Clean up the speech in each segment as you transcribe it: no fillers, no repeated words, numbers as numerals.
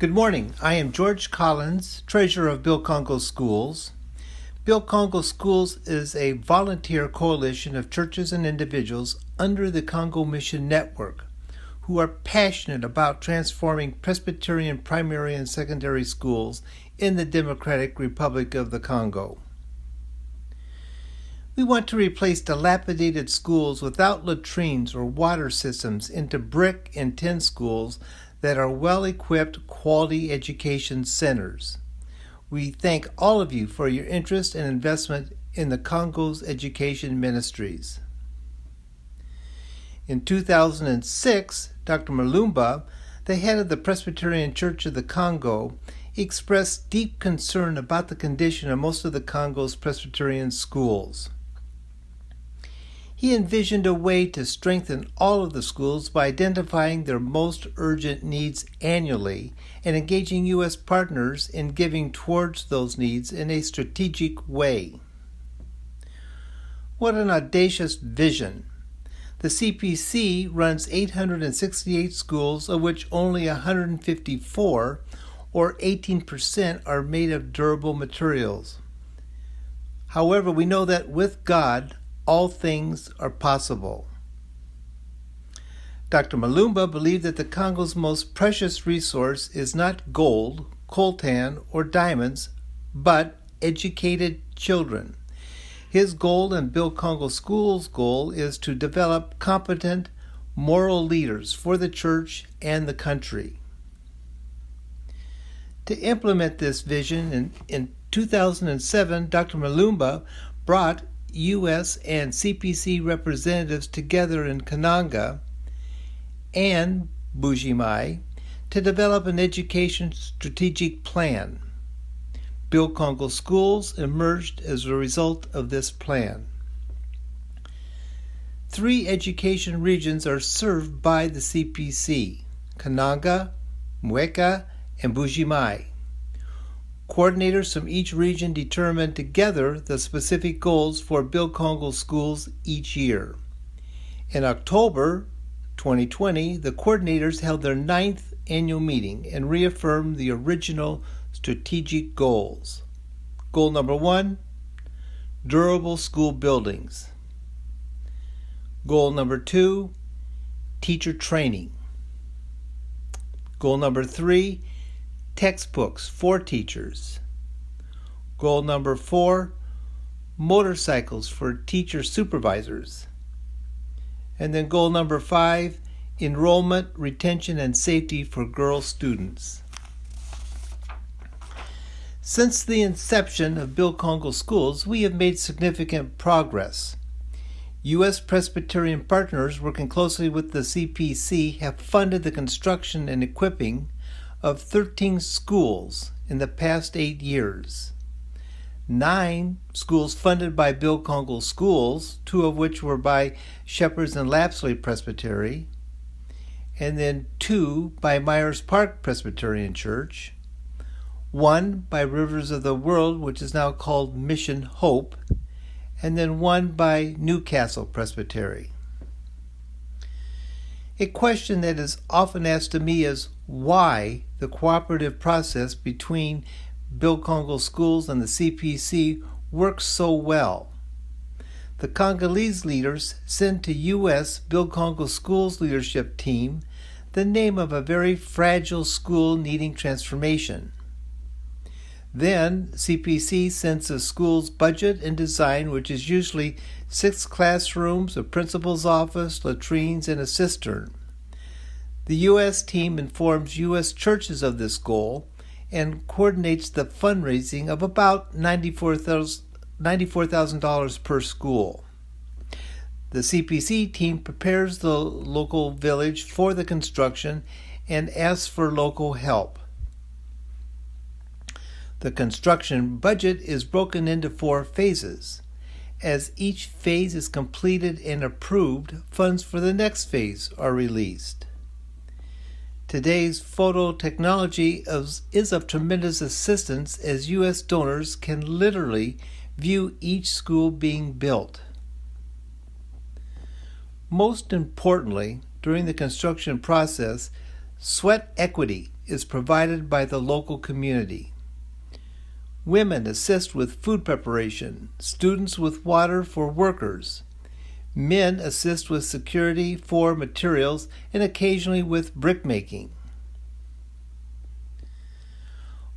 Good morning. I am George Collins, treasurer of Bill Congo Schools. Bill Congo Schools is a volunteer coalition of churches and individuals under the Congo Mission Network who are passionate about transforming Presbyterian primary and secondary schools in the Democratic Republic of the Congo. We want to replace dilapidated schools without latrines or water systems into brick and tin schools that are well-equipped quality education centers. We thank all of you for your interest and investment in the Congo's education ministries. In 2006, Dr. Malumba, the head of the Presbyterian Church of the Congo, expressed deep concern about the condition of most of the Congo's Presbyterian schools. He envisioned a way to strengthen all of the schools by identifying their most urgent needs annually and engaging U.S. partners in giving towards those needs in a strategic way. What an audacious vision! The CPC runs 868 schools, of which only 154, or 18%, are made of durable materials. However, we know that with God, all things are possible. Dr. Malumba believed that the Congo's most precious resource is not gold, coltan, or diamonds, but educated children. His goal and Bill Congo Schools' goal is to develop competent, moral leaders for the church and the country. To implement this vision, in 2007, Dr. Malumba brought U.S. and CPC representatives together in Kananga and Bujimai to develop an education strategic plan. Bill Congo Schools emerged as a result of this plan. 3 education regions are served by the CPC: Kananga, Mweka, and Bujimai. Coordinators from each region determine together the specific goals for Bill Congo Schools each year. In October 2020, the coordinators held their 9th annual meeting and reaffirmed the original strategic goals. Goal number 1, durable school buildings. Goal number 2, teacher training. Goal number 3, textbooks for teachers. Goal number 4, motorcycles for teacher supervisors. And then goal number 5, enrollment, retention, and safety for girl students. Since the inception of Bill Congo Schools, we have made significant progress. U.S. Presbyterian partners working closely with the CPC have funded the construction and equipping of 13 schools in the past 8 years. 9 schools funded by Bill Congo Schools, 2 of which were by Shepherds and Lapsley Presbytery, and then 2 by Myers Park Presbyterian Church, 1 by Rivers of the World, which is now called Mission Hope, and then 1 by Newcastle Presbytery. A question that is often asked to me is why the cooperative process between Bill Congo Schools and the CPC works so well. The Congolese leaders send to U.S. Bill Congo Schools leadership team the name of a very fragile school needing transformation. Then CPC sends the school's budget and design, which is usually 6 classrooms, a principal's office, latrines, and a cistern. The U.S. team informs U.S. churches of this goal and coordinates the fundraising of about $94,000 per school. The CPC team prepares the local village for the construction and asks for local help. The construction budget is broken into 4 phases. As each phase is completed and approved, funds for the next phase are released. Today's photo technology is of tremendous assistance as U.S. donors can literally view each school being built. Most importantly, during the construction process, Sweat equity is provided by the local community. Women assist with food preparation, students with water for workers. Men assist with security for materials and occasionally with brickmaking.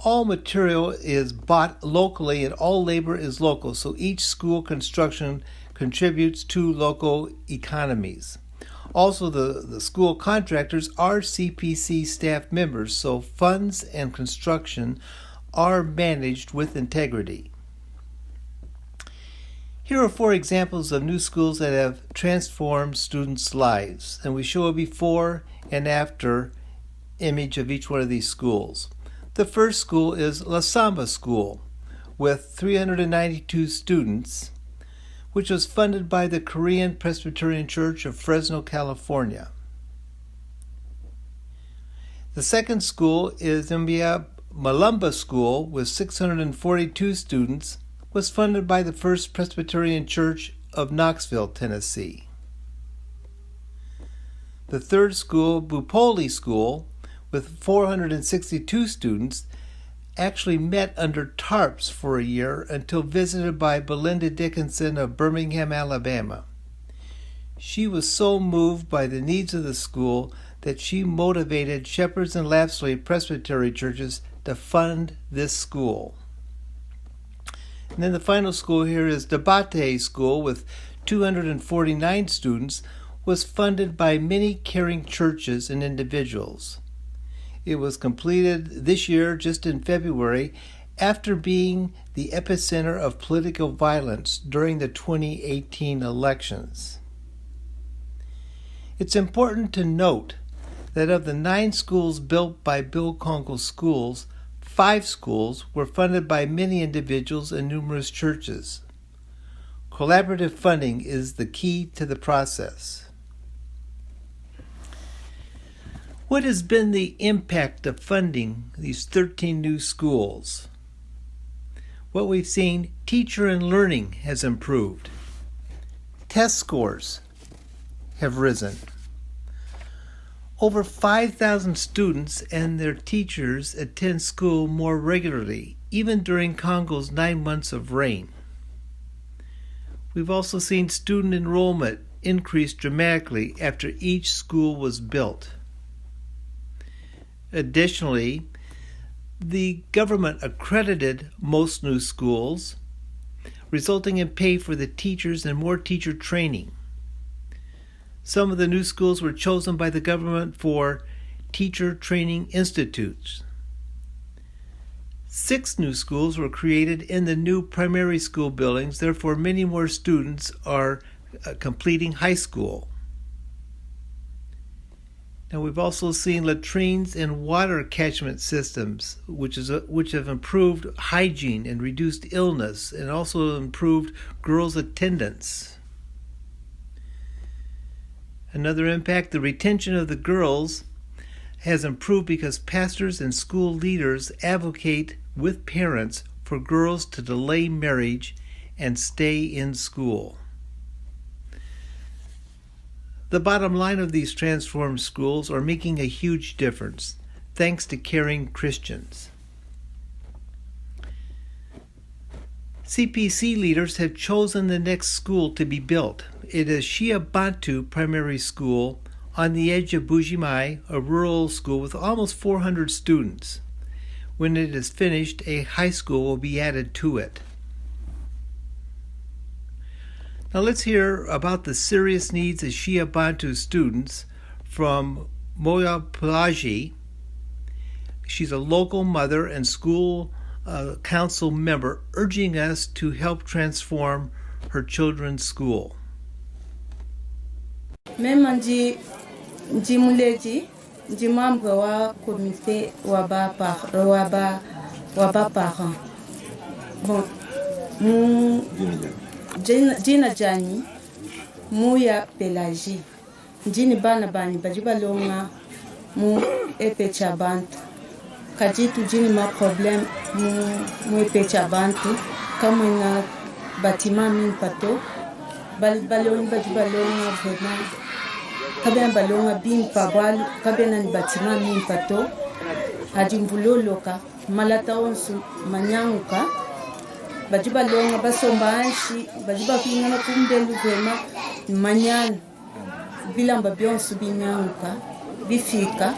All material is bought locally and all labor is local, so each school construction contributes to local economies. Also, the school contractors are CPC staff members, so funds and construction are managed with integrity. Here are 4 examples of new schools that have transformed students' lives, and we show a before and after image of each one of these schools. The first school is La Samba School with 392 students, which was funded by the Korean Presbyterian Church of Fresno, California. The second school is Mbia Malumba School with 642 students, was funded by the First Presbyterian Church of Knoxville, Tennessee. The third school, Bupoli School, with 462 students, actually met under tarps for a year until visited by Belinda Dickinson of Birmingham, Alabama. She was so moved by the needs of the school that she motivated Shepherds and Lapsley Presbytery churches to fund this school. And then the final school here is Debate School with 249 students, was funded by many caring churches and individuals. It was completed this year, just in February, after being the epicenter of political violence during the 2018 elections. It's important to note that of the 9 schools built by Bill Congo Schools, 5 schools were funded by many individuals and numerous churches. Collaborative funding is the key to the process. What has been the impact of funding these 13 new schools? What we've seen, teacher and learning has improved. Test scores have risen. Over 5,000 students and their teachers attend school more regularly, even during Congo's 9 months of rain. We've also seen student enrollment increase dramatically after each school was built. Additionally, the government accredited most new schools, resulting in pay for the teachers and more teacher training. Some of the new schools were chosen by the government for teacher training institutes. 6 new schools were created in the new primary school buildings, therefore many more students are completing high school. Now we've also seen latrines and water catchment systems, which have improved hygiene and reduced illness, and also improved girls' attendance. Another impact, the retention of the girls has improved because pastors and school leaders advocate with parents for girls to delay marriage and stay in school. The bottom line of these transformed schools are making a huge difference, thanks to caring Christians. CPC leaders have chosen the next school to be built. It is Shia Bantu Primary School on the edge of Bujimai, a rural school with almost 400 students. When it is finished, a high school will be added to it. Now let's hear about the serious needs of Shia Bantu students from Moya Pelagie. She's a local mother and school council member urging us to help transform her children's school. Mema nji muleji nji membre wa comité wa ba parents. Bon, jina jani Moya Pelagie. Njini bana bani bajiba longa mu epecha bantu. Kajitu jini ma problem mu epecha bantu kama na batima min pato baloni bajiba longa vraiment kabena balonga bimpa bwalu kabena ni batima mimpa to ajimvuloloka malata onsu manyanguka bajiba longa basomba anshi bajiba kingana kumbelu kwema manyana bilamba byonsu binyanguka bifika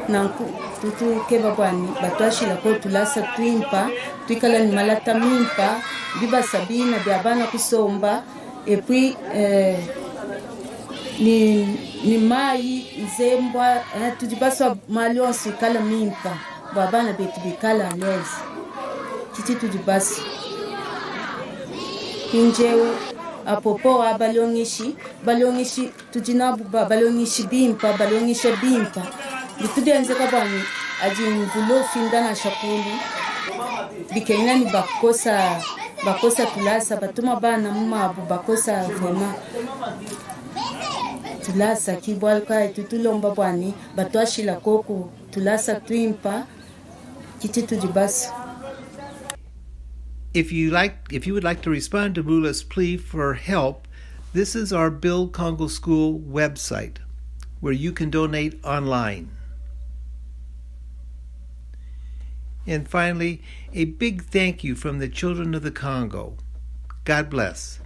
nanku tutu keba bwani batwashila ko tulasa twimpa twikala ni malata mimpa biba sabina byabana kusomba epui ni mai nzembwa tujibaswa malionsi kala mimpa babana betu bikala lezi kiti tujibasi kinjewo apopo balongishi tujinabu balongishi bimpa bitudenze kabani ajimvulo findana shakuli bikenya ni bakosa tulasa batuma bana mumabu bakosa vema tulasa kibwalka tutulomba bwani batwashila koko tulasa twimpa kiti tujibasi. If you would like to respond to Bula's plea for help, this is our Build Congo School website, where you can donate online. And finally, a big thank you from the children of the Congo. God bless.